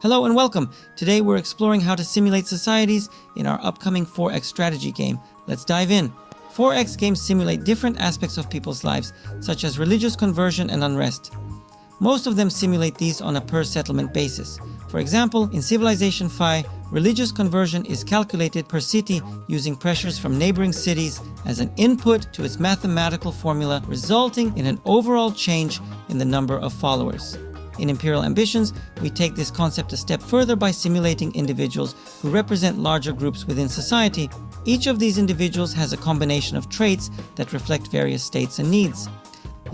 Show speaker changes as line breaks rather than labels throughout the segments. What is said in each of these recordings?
Hello and welcome! Today we're exploring how to simulate societies in our upcoming 4X strategy game. Let's dive in. 4X games simulate different aspects of people's lives, such as religious conversion and unrest. Most of them simulate these on a per-settlement basis. For example, in Civilization V, religious conversion is calculated per city using pressures from neighboring cities as an input to its mathematical formula, resulting in an overall change in the number of followers. In Imperial Ambitions, we take this concept a step further by simulating individuals who represent larger groups within society. Each of these individuals has a combination of traits that reflect various states and needs.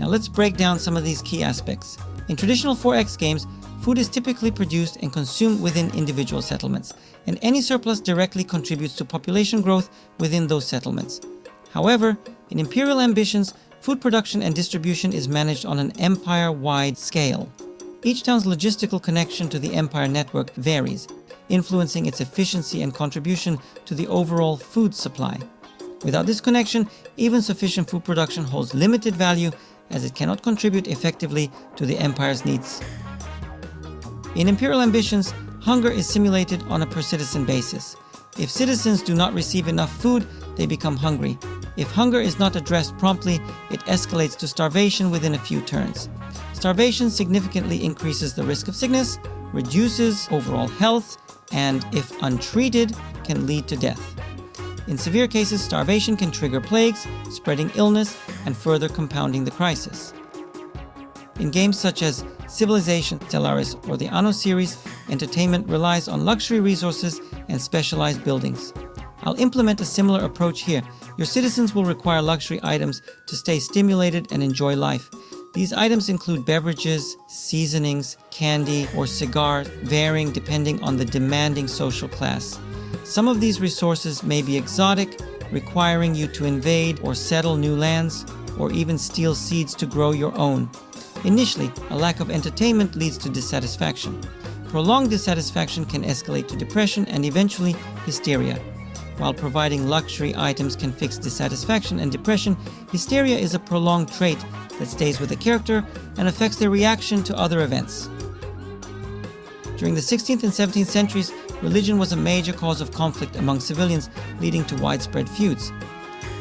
Now let's break down some of these key aspects. In traditional 4X games, food is typically produced and consumed within individual settlements, and any surplus directly contributes to population growth within those settlements. However, in Imperial Ambitions, food production and distribution is managed on an empire-wide scale. Each town's logistical connection to the empire network varies, influencing its efficiency and contribution to the overall food supply. Without this connection, even sufficient food production holds limited value as it cannot contribute effectively to the empire's needs. In Imperial Ambitions, hunger is simulated on a per-citizen basis. If citizens do not receive enough food, they become hungry. If hunger is not addressed promptly, it escalates to starvation within a few turns. Starvation significantly increases the risk of sickness, reduces overall health, and if untreated, can lead to death. In severe cases, starvation can trigger plagues, spreading illness, and further compounding the crisis. In games such as Civilization, Stellaris, or the Anno series, entertainment relies on luxury resources and specialized buildings. I'll implement a similar approach here. Your citizens will require luxury items to stay stimulated and enjoy life. These items include beverages, seasonings, candy, or cigars, varying depending on the demanding social class. Some of these resources may be exotic, requiring you to invade or settle new lands, or even steal seeds to grow your own. Initially, a lack of entertainment leads to dissatisfaction. Prolonged dissatisfaction can escalate to depression and eventually hysteria. While providing luxury items can fix dissatisfaction and depression, hysteria is a prolonged trait that stays with a character and affects their reaction to other events. During the 16th and 17th centuries, religion was a major cause of conflict among civilians, leading to widespread feuds.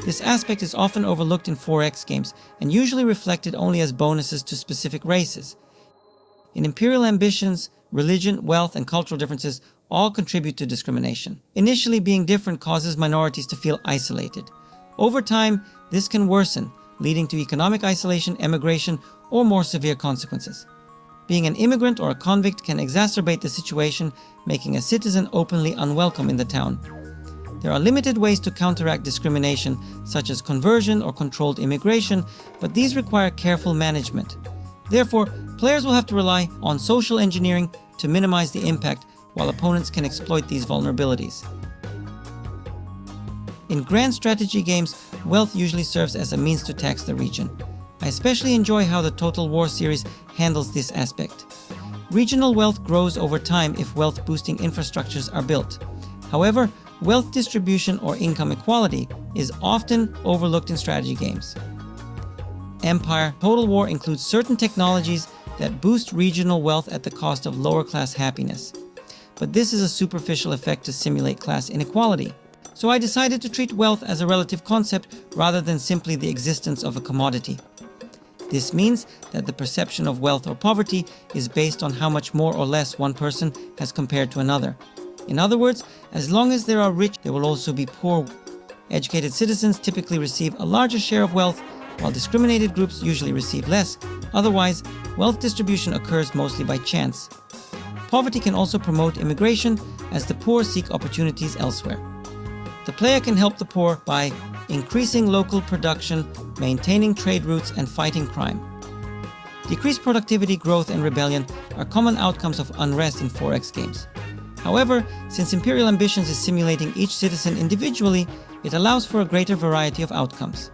This aspect is often overlooked in 4X games and usually reflected only as bonuses to specific races. In Imperial Ambitions, religion, wealth, and cultural differences all contribute to discrimination. Initially, being different causes minorities to feel isolated. Over time, this can worsen, leading to economic isolation, emigration, or more severe consequences. Being an immigrant or a convict can exacerbate the situation, making a citizen openly unwelcome in the town. There are limited ways to counteract discrimination, such as conversion or controlled immigration, but these require careful management. Therefore, players will have to rely on social engineering to minimize the impact, while opponents can exploit these vulnerabilities. In grand strategy games, wealth usually serves as a means to tax the region. I especially enjoy how the Total War series handles this aspect. Regional wealth grows over time if wealth-boosting infrastructures are built. However, wealth distribution or income equality is often overlooked in strategy games. Empire Total War includes certain technologies that boost regional wealth at the cost of lower-class happiness. But this is a superficial effect to simulate class inequality. So I decided to treat wealth as a relative concept rather than simply the existence of a commodity. This means that the perception of wealth or poverty is based on how much more or less one person has compared to another. In other words, as long as there are rich, there will also be poor. Educated citizens typically receive a larger share of wealth, while discriminated groups usually receive less. Otherwise, wealth distribution occurs mostly by chance. Poverty can also promote immigration, as the poor seek opportunities elsewhere. The player can help the poor by increasing local production, maintaining trade routes, and fighting crime. Decreased productivity, growth, and rebellion are common outcomes of unrest in 4X games. However, since Imperial Ambitions is simulating each citizen individually, it allows for a greater variety of outcomes.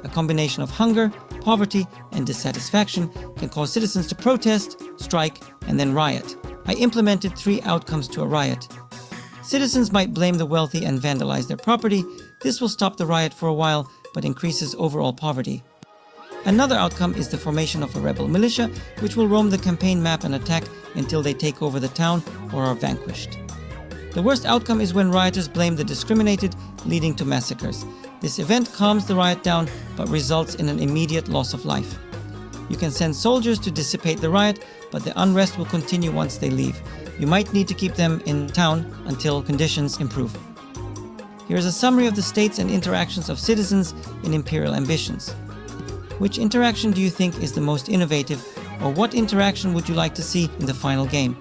A combination of hunger, poverty, and dissatisfaction can cause citizens to protest, strike, and then riot. I implemented 3 outcomes to a riot. Citizens might blame the wealthy and vandalize their property. This will stop the riot for a while, but increases overall poverty. Another outcome is the formation of a rebel militia, which will roam the campaign map and attack until they take over the town or are vanquished. The worst outcome is when rioters blame the discriminated, leading to massacres. This event calms the riot down, but results in an immediate loss of life. You can send soldiers to dissipate the riot, but the unrest will continue once they leave. You might need to keep them in town until conditions improve. Here is a summary of the states and interactions of citizens in Imperial Ambitions. Which interaction do you think is the most innovative, or what interaction would you like to see in the final game?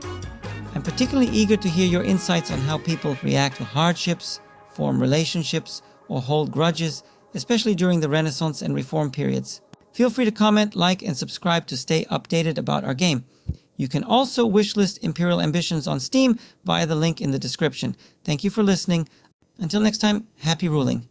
I'm particularly eager to hear your insights on how people react to hardships, form relationships, or hold grudges, especially during the Renaissance and Reform periods. Feel free to comment, like, and subscribe to stay updated about our game. You can also wishlist Imperial Ambitions on Steam via the link in the description. Thank you for listening. Until next time, happy ruling.